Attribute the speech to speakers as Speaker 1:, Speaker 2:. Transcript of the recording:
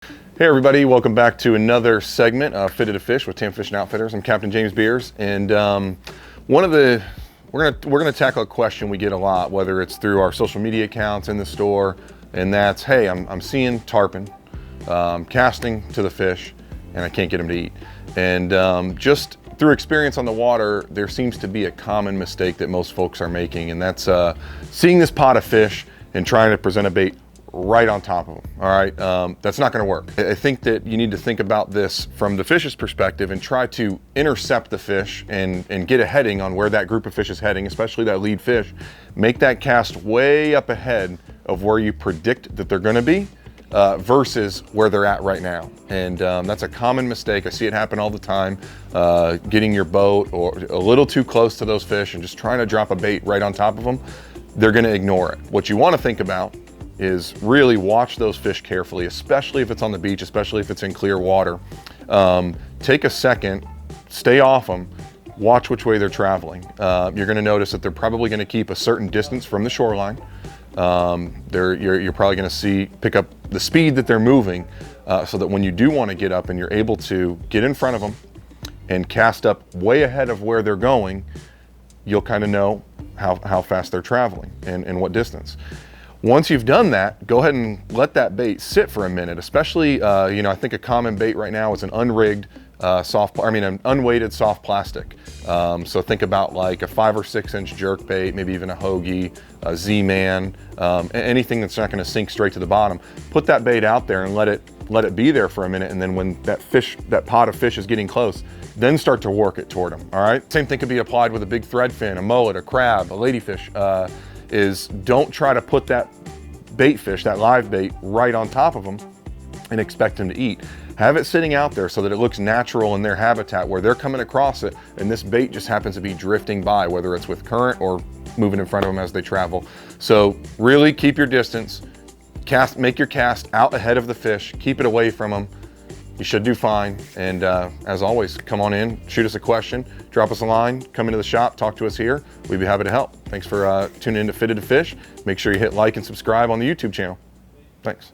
Speaker 1: Hey everybody, welcome back to another segment of Fitted to Fish with Tampa Fishing Outfitters. I'm Captain James Beers, and we're gonna tackle a question we get a lot, whether it's through our social media accounts in the store, and that's, hey, I'm seeing tarpon, casting to the fish, and I can't get them to eat. And just through experience on the water, there seems to be a common mistake that most folks are making, and that's seeing this pot of fish and trying to present a bait right on top of them. All right, that's not going to work. I think that you need to think about this from the fish's perspective and try to intercept the fish and get a heading on where that group of fish is heading, especially that lead fish. Make that cast way up ahead of where you predict that they're going to be versus where they're at right now. And that's a common mistake. I see it happen all the time, getting your boat or a little too close to those fish and just trying to drop a bait right on top of them. They're going to ignore it. What you want to think about is really watch those fish carefully, especially if it's on the beach, especially if it's in clear water. Take a second, stay off them, watch which way they're traveling. You're gonna notice that they're probably gonna keep a certain distance from the shoreline. You're probably gonna pick up the speed that they're moving so that when you do wanna get up and you're able to get in front of them and cast up way ahead of where they're going, you'll kind of know how fast they're traveling and what distance. Once you've done that, go ahead and let that bait sit for a minute, especially, I think a common bait right now is an unrigged an unweighted soft plastic. So think about like a 5 or 6 inch jerk bait, maybe even a hoagie, a Z-Man, anything that's not gonna sink straight to the bottom. Put that bait out there and let it be there for a minute, and then when that pot of fish is getting close, then start to work it toward them, all right? Same thing could be applied with a big thread fin, a mullet, a crab, a ladyfish. Is don't try to put that bait fish, that live bait, right on top of them and expect them to eat. Have it sitting out there so that it looks natural in their habitat where they're coming across it and this bait just happens to be drifting by, whether it's with current or moving in front of them as they travel. So really keep your distance, make your cast out ahead of the fish, keep it away from them. You should do fine. And as always, come on in, shoot us a question, drop us a line, come into the shop, talk to us here. We'd be happy to help. Thanks for tuning in to Fitted to Fish. Make sure you hit like and subscribe on the YouTube channel. Thanks.